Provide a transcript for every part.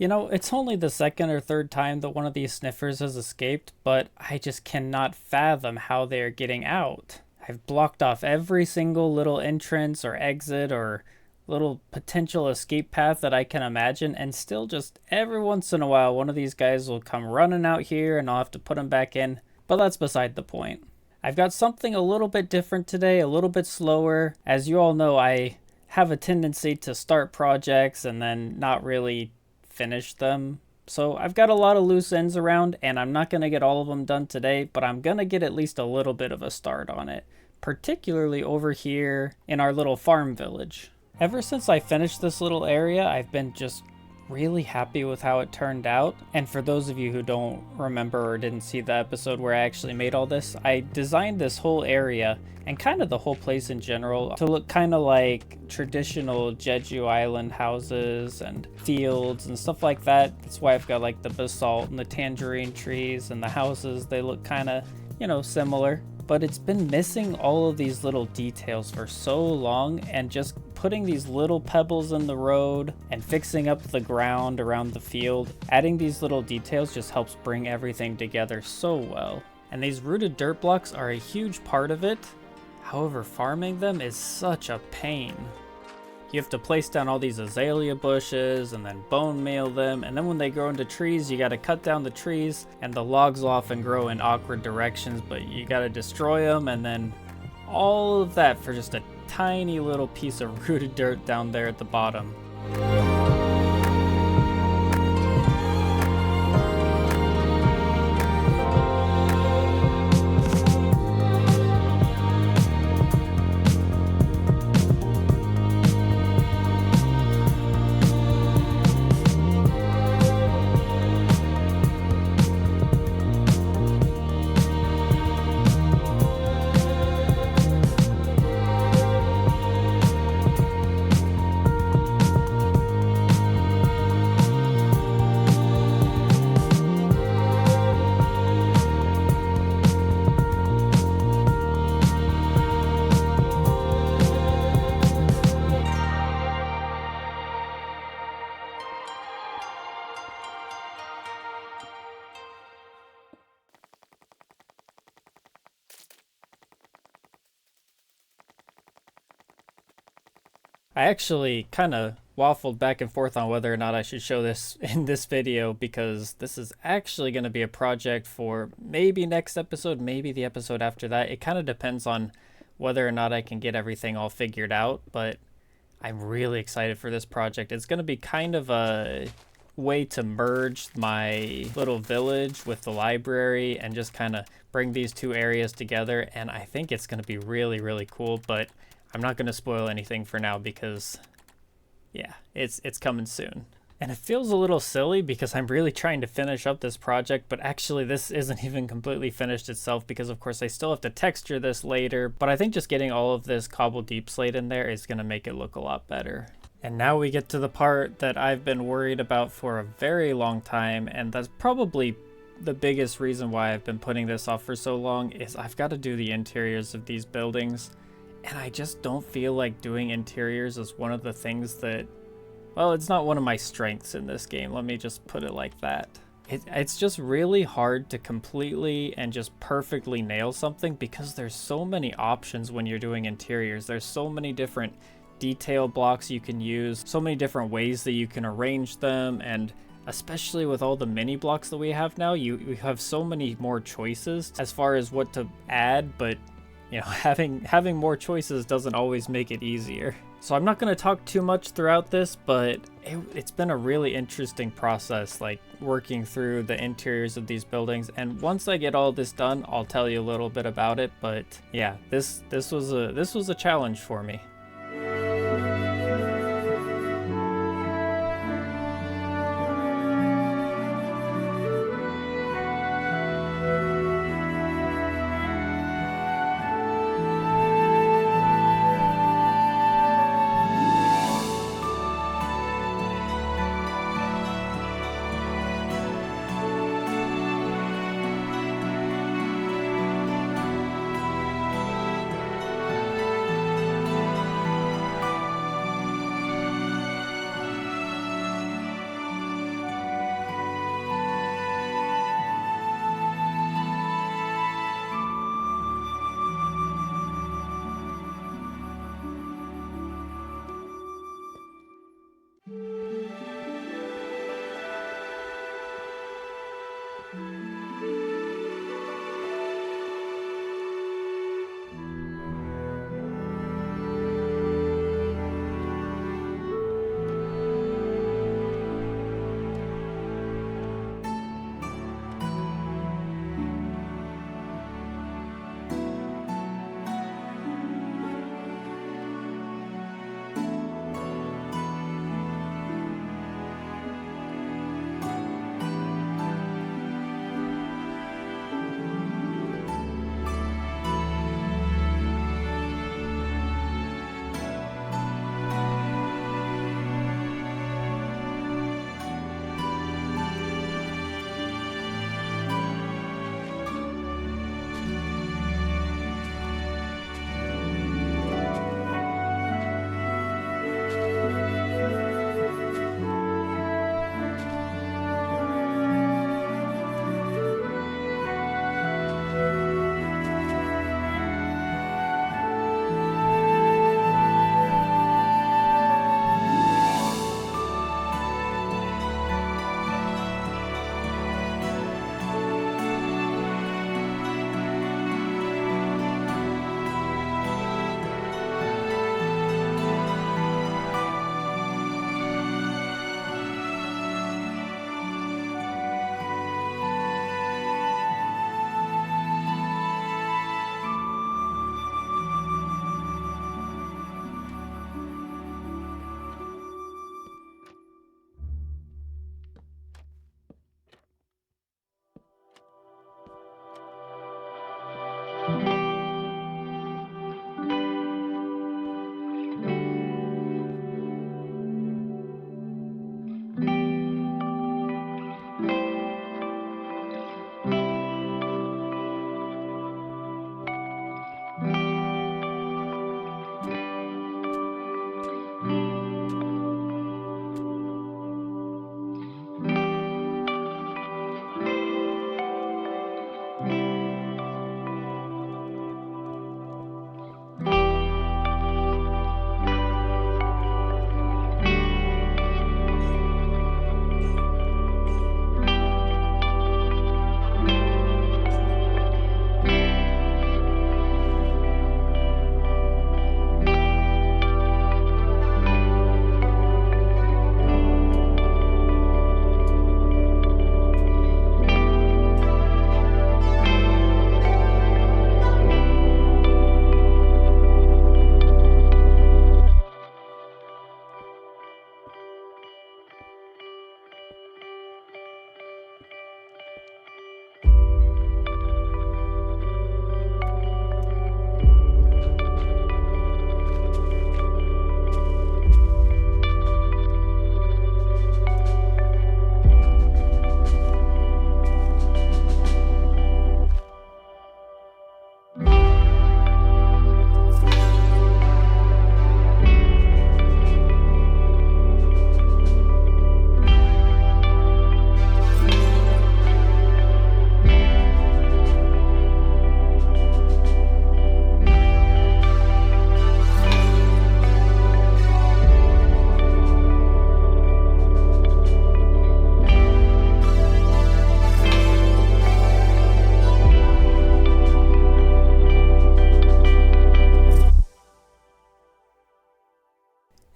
You know, it's only the second or third time that one of these sniffers has escaped, but I just cannot fathom how they are getting out. I've blocked off every single little entrance or exit or little potential escape path that I can imagine, and still just every once in a while one of these guys will come running out here and I'll have to put him back in, but that's beside the point. I've got something a little bit different today, a little bit slower. As you all know, I have a tendency to start projects and then not really finish them. So I've got a lot of loose ends around, and I'm not going to get all of them done today, but I'm going to get at least a little bit of a start on it, particularly over here in our little farm village. Ever since I finished this little area, I've been just really happy with how it turned out. And for those of you who don't remember or didn't see the episode where I actually made all this, I designed this whole area and kind of the whole place in general to look kind of like traditional Jeju Island houses and fields and stuff like that. That's why I've got like the basalt and the tangerine trees, and the houses, they look kind of, similar. But it's been missing all of these little details for so long, and just putting these little pebbles in the road and fixing up the ground around the field, adding these little details just helps bring everything together so well. And these rooted dirt blocks are a huge part of it. However, farming them is such a pain. You have to place down all these azalea bushes and then bone meal them, and then when they grow into trees, you gotta cut down the trees, and the logs will often grow in awkward directions, but you gotta destroy them, and then all of that for just a tiny little piece of rooted dirt down there at the bottom. I actually kind of waffled back and forth on whether or not I should show this in this video, because this is actually going to be a project for maybe next episode, maybe the episode after that. It kind of depends on whether or not I can get everything all figured out, but I'm really excited for this project. It's going to be kind of a way to merge my little village with the library and just kind of bring these two areas together, and I think it's going to be really, really cool, but I'm not going to spoil anything for now because, yeah, it's coming soon. And it feels a little silly because I'm really trying to finish up this project, but actually this isn't even completely finished itself because, of course, I still have to texture this later. But I think just getting all of this cobble deep slate in there is going to make it look a lot better. And now we get to the part that I've been worried about for a very long time, and that's probably the biggest reason why I've been putting this off for so long, is I've got to do the interiors of these buildings. And I just don't feel like doing interiors is one of the things that, well, it's not one of my strengths in this game. Let me just put it like that. It's just really hard to completely and just perfectly nail something because there's so many options when you're doing interiors. There's so many different detail blocks you can use, so many different ways that you can arrange them, and especially with all the mini blocks that we have now, you have so many more choices as far as what to add, but having more choices doesn't always make it easier. So I'm not going to talk too much throughout this, but it's been a really interesting process, like working through the interiors of these buildings. And once I get all this done, I'll tell you a little bit about it. But yeah, this was a challenge for me.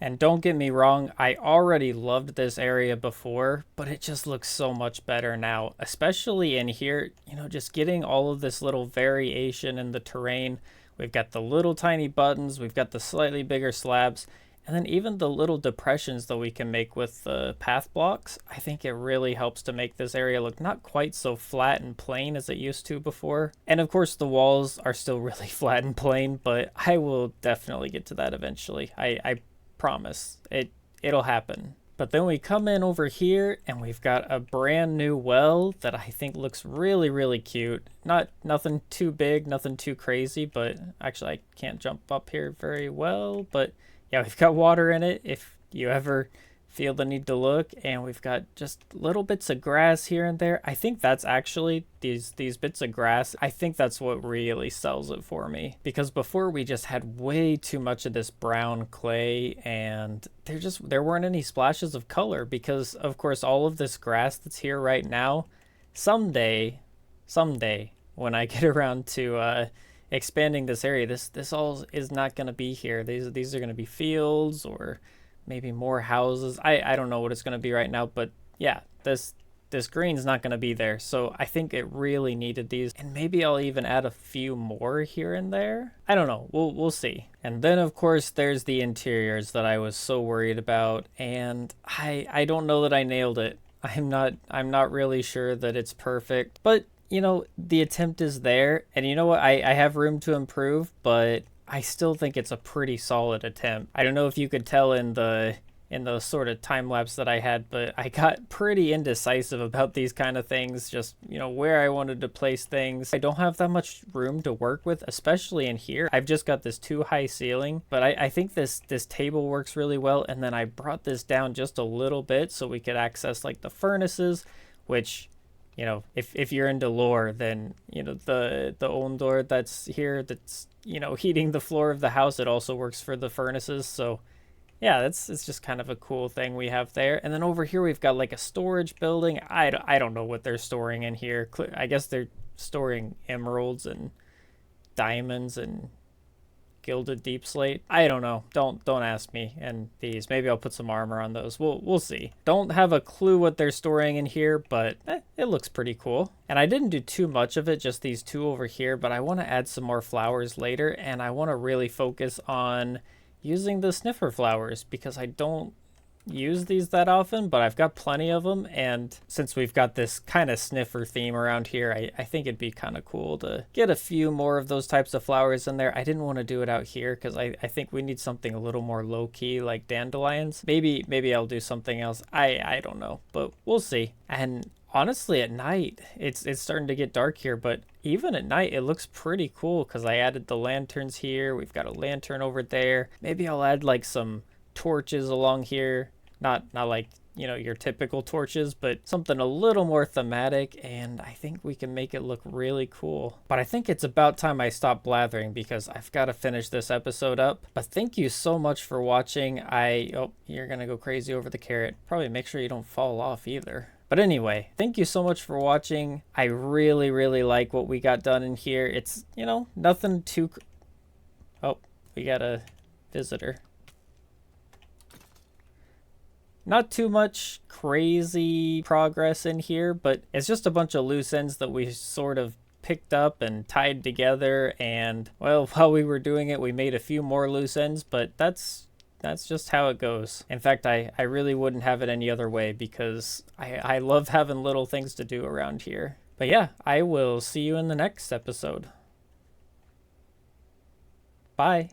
And don't get me wrong, I already loved this area before, but it just looks so much better now, especially in here, you know, just getting all of this little variation in the terrain. We've got the little tiny buttons, we've got the slightly bigger slabs, and then even the little depressions that we can make with the path blocks. I think it really helps to make this area look not quite so flat and plain as it used to before. And of course the walls are still really flat and plain, but I will definitely get to that eventually. I promise. It'll happen. But then we come in over here and we've got a brand new well that I think looks really, really cute. Nothing too big, nothing too crazy, but actually I can't jump up here very well, but yeah, we've got water in it if you ever feel the need to look, and we've got just little bits of grass here and there. I think that's actually these bits of grass. I think that's what really sells it for me, because before we just had way too much of this brown clay and there weren't any splashes of color, because of course all of this grass that's here right now, someday when I get around to expanding this area, this all is not going to be here. These are going to be fields or maybe more houses. I don't know what it's going to be right now, but yeah, this green's not going to be there. So I think it really needed these, and maybe I'll even add a few more here and there. I don't know. We'll see. And then of course there's the interiors that I was so worried about, and I don't know that I nailed it. I'm not really sure that it's perfect, but you know, the attempt is there, and you know what? I have room to improve, but I still think it's a pretty solid attempt. I don't know if you could tell in the sort of time lapse that I had, but I got pretty indecisive about these kind of things, just, you know, where I wanted to place things. I don't have that much room to work with, especially in here. I've just got this too high ceiling, but I think this table works really well, and then I brought this down just a little bit so we could access like the furnaces, which, you know, if you're into lore, then, you know, the Ondor that's here, that's, you know, heating the floor of the house, it also works for the furnaces. So yeah, it's just kind of a cool thing we have there. And then over here we've got like a storage building. I don't know what they're storing in here. I guess they're storing emeralds and diamonds and gilded deep slate. I don't know. Don't ask me. And these, maybe I'll put some armor on those. We'll see. Don't have a clue what they're storing in here, but it looks pretty cool. And I didn't do too much of it, just these two over here, but I want to add some more flowers later, and I want to really focus on using the sniffer flowers, because I don't use these that often, but I've got plenty of them, and since we've got this kind of sniffer theme around here, I think it'd be kind of cool to get a few more of those types of flowers in there. I didn't want to do it out here because I think we need something a little more low-key, like dandelions. Maybe I'll do something else. I don't know, but we'll see. And honestly, at night, it's starting to get dark here, but even at night, it looks pretty cool because I added the lanterns here. We've got a lantern over there. Maybe I'll add like some torches along here. Not like, you know, your typical torches, but something a little more thematic, and I think we can make it look really cool. But I think it's about time I stop blathering because I've got to finish this episode up. But thank you so much for watching. Oh, you're gonna go crazy over the carrot. Probably make sure you don't fall off either. But anyway, thank you so much for watching. I really, really like what we got done in here. It's, you know, nothing too... Oh, we got a visitor. Not too much crazy progress in here, but it's just a bunch of loose ends that we sort of picked up and tied together, and well, while we were doing it, we made a few more loose ends, but that's just how it goes. In fact, I really wouldn't have it any other way, because I love having little things to do around here. But yeah, I will see you in the next episode. Bye.